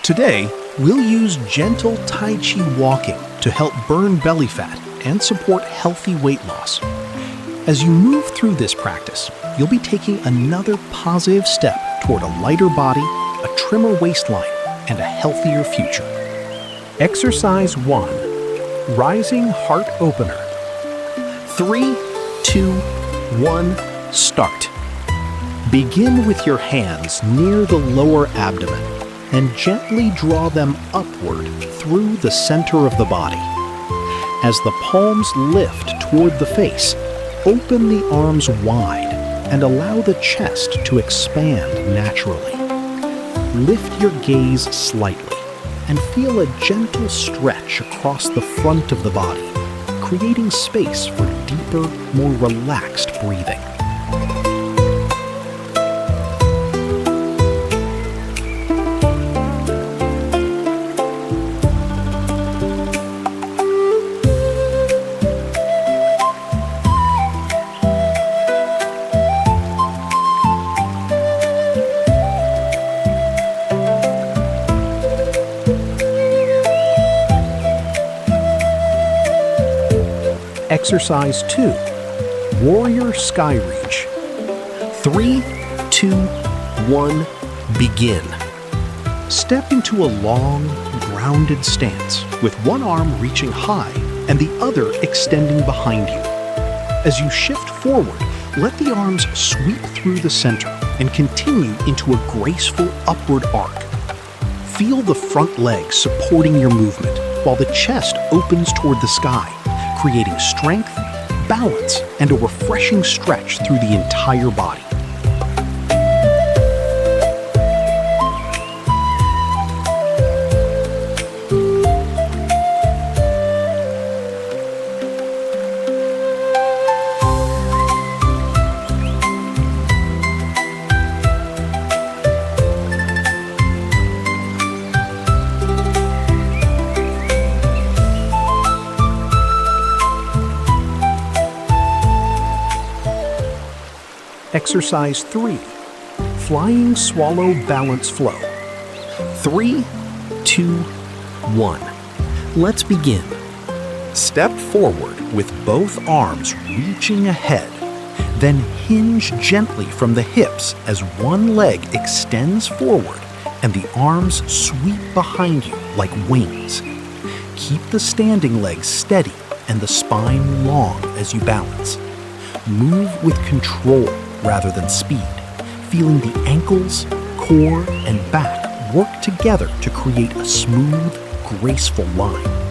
Today, we'll use gentle Tai Chi walking to help burn belly fat and support healthy weight loss. As you move through this practice, you'll be taking another positive step toward a lighter body, a trimmer waistline, and a healthier future. Exercise 1. Rising Heart Opener. 3, 2, 1, start. Begin with your hands near the lower abdomen and gently draw them upward through the center of the body. As the palms lift toward the face, open the arms wide and allow the chest to expand naturally. Lift your gaze slightly and feel a gentle stretch across the front of the body, creating space for deeper, more relaxed breathing. Exercise 2. Warrior Sky Reach. 3, 2, 1, begin. Step into a long, grounded stance with one arm reaching high and the other extending behind you. As you shift forward, let the arms sweep through the center and continue into a graceful upward arc. Feel the front legs supporting your movement while the chest opens toward the sky, creating strength, balance, and a refreshing stretch through the entire body. Exercise 3. Flying Swallow Balance Flow. 3, 2, 1. Let's begin. Step forward with both arms reaching ahead. Then hinge gently from the hips as one leg extends forward and the arms sweep behind you like wings. Keep the standing legs steady and the spine long as you balance. Move with control rather than speed, feeling the ankles, core, and back work together to create a smooth, graceful line.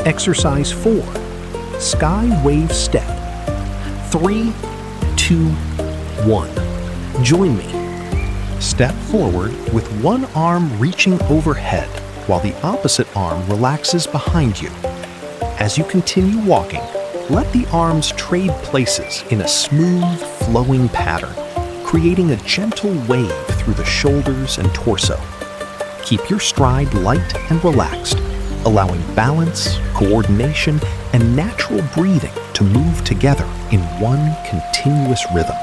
Exercise 4. Skywave Step. 3, 2, 1. Join me. Step forward with one arm reaching overhead while the opposite arm relaxes behind you. As you continue walking, let the arms trade places in a smooth, flowing pattern, creating a gentle wave through the shoulders and torso. Keep your stride light and relaxed, allowing balance, coordination, and natural breathing to move together in one continuous rhythm.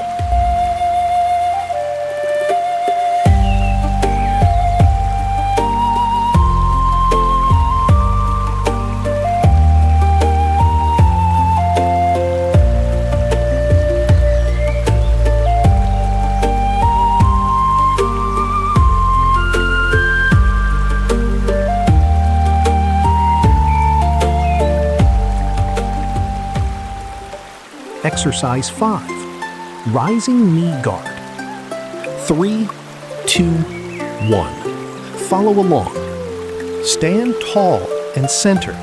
Exercise 5. Rising Knee Guard. 3, 2, 1. Follow along. Stand tall and centered.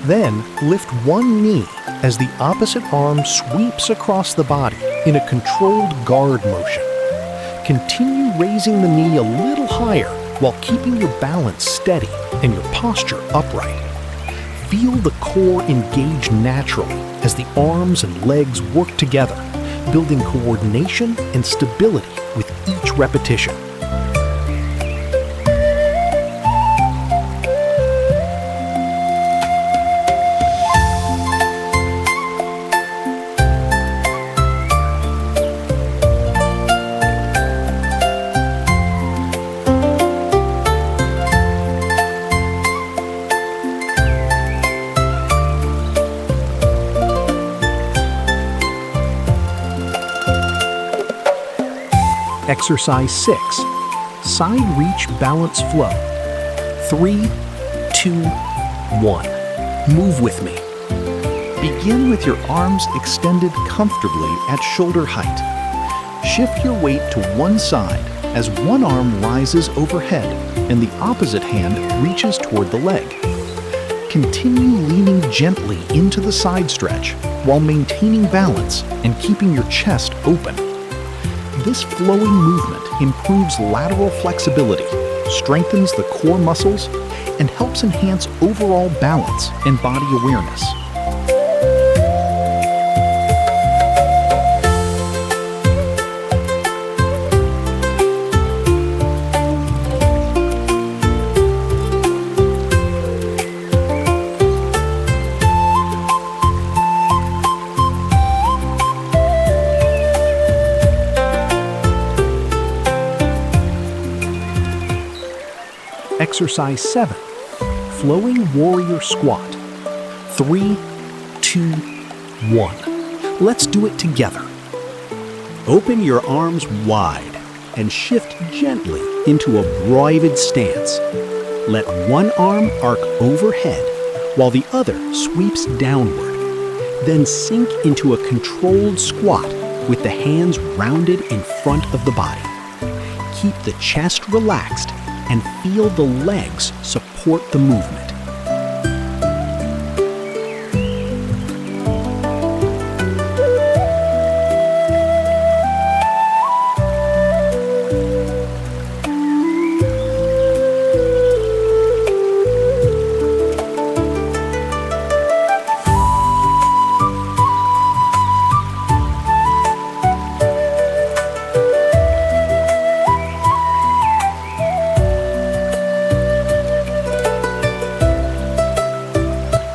Then lift one knee as the opposite arm sweeps across the body in a controlled guard motion. Continue raising the knee a little higher while keeping your balance steady and your posture upright. Feel the core engage naturally as the arms and legs work together, building coordination and stability with each repetition. Exercise 6. Side reach balance flow. 3, 2, 1. Move with me. Begin with your arms extended comfortably at shoulder height. Shift your weight to one side as one arm rises overhead and the opposite hand reaches toward the leg. Continue leaning gently into the side stretch while maintaining balance and keeping your chest open. This flowing movement improves lateral flexibility, strengthens the core muscles, and helps enhance overall balance and body awareness. Exercise 7. Flowing warrior squat. 3, 2, 1. Let's do it together. Open your arms wide and shift gently into a broidered stance. Let one arm arc overhead while the other sweeps downward. Then sink into a controlled squat with the hands rounded in front of the body. Keep the chest relaxed and feel the legs support the movement.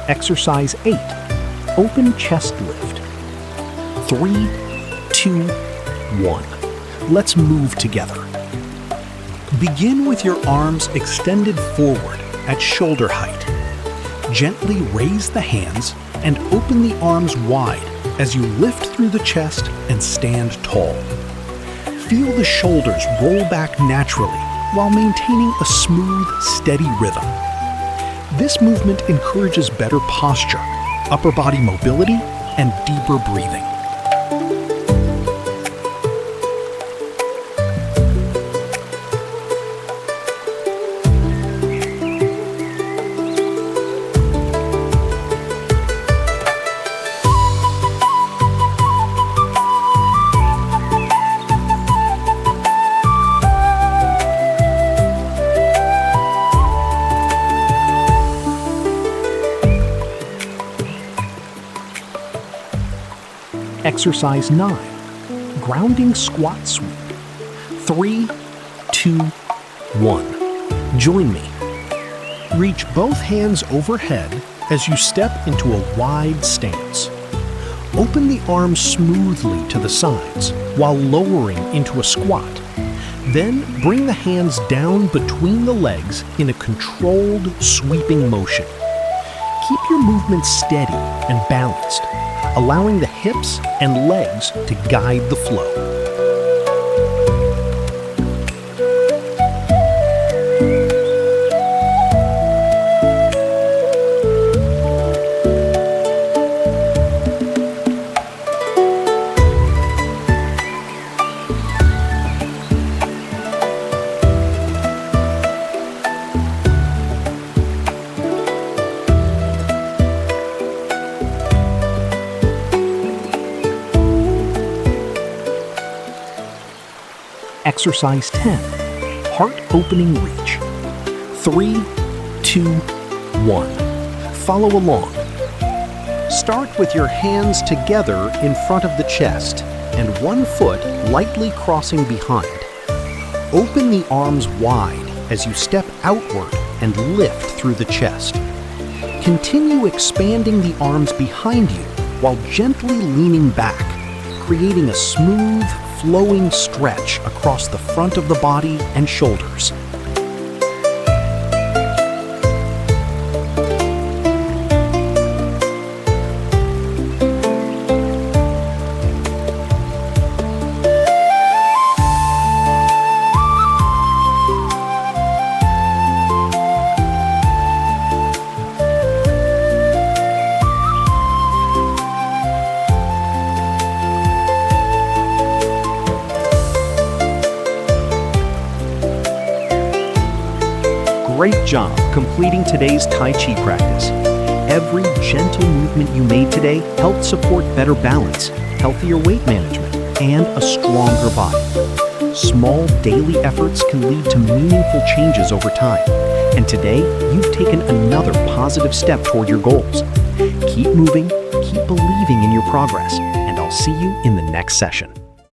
Exercise 8. Open chest lift. 3, 2, 1. Let's move together. Begin with your arms extended forward at shoulder height. Gently raise the hands and open the arms wide as you lift through the chest and stand tall. Feel the shoulders roll back naturally while maintaining a smooth, steady rhythm. This movement encourages better posture, upper body mobility, and deeper breathing. Exercise 9. Grounding squat sweep. 3, 2, 1. Join me. Reach both hands overhead as you step into a wide stance. Open the arms smoothly to the sides while lowering into a squat. Then bring the hands down between the legs in a controlled, sweeping motion. Keep your movement steady and balanced, allowing the hips and legs to guide the flow. Exercise 10. Heart opening reach. 3, 2, 1. Follow along. Start with your hands together in front of the chest and one foot lightly crossing behind. Open the arms wide as you step outward and lift through the chest. Continue expanding the arms behind you while gently leaning back, creating a smooth, flowing stretch across the front of the body and shoulders. Great job completing today's Tai Chi practice. Every gentle movement you made today helped support better balance, healthier weight management, and a stronger body. Small daily efforts can lead to meaningful changes over time. And today, you've taken another positive step toward your goals. Keep moving, keep believing in your progress, and I'll see you in the next session.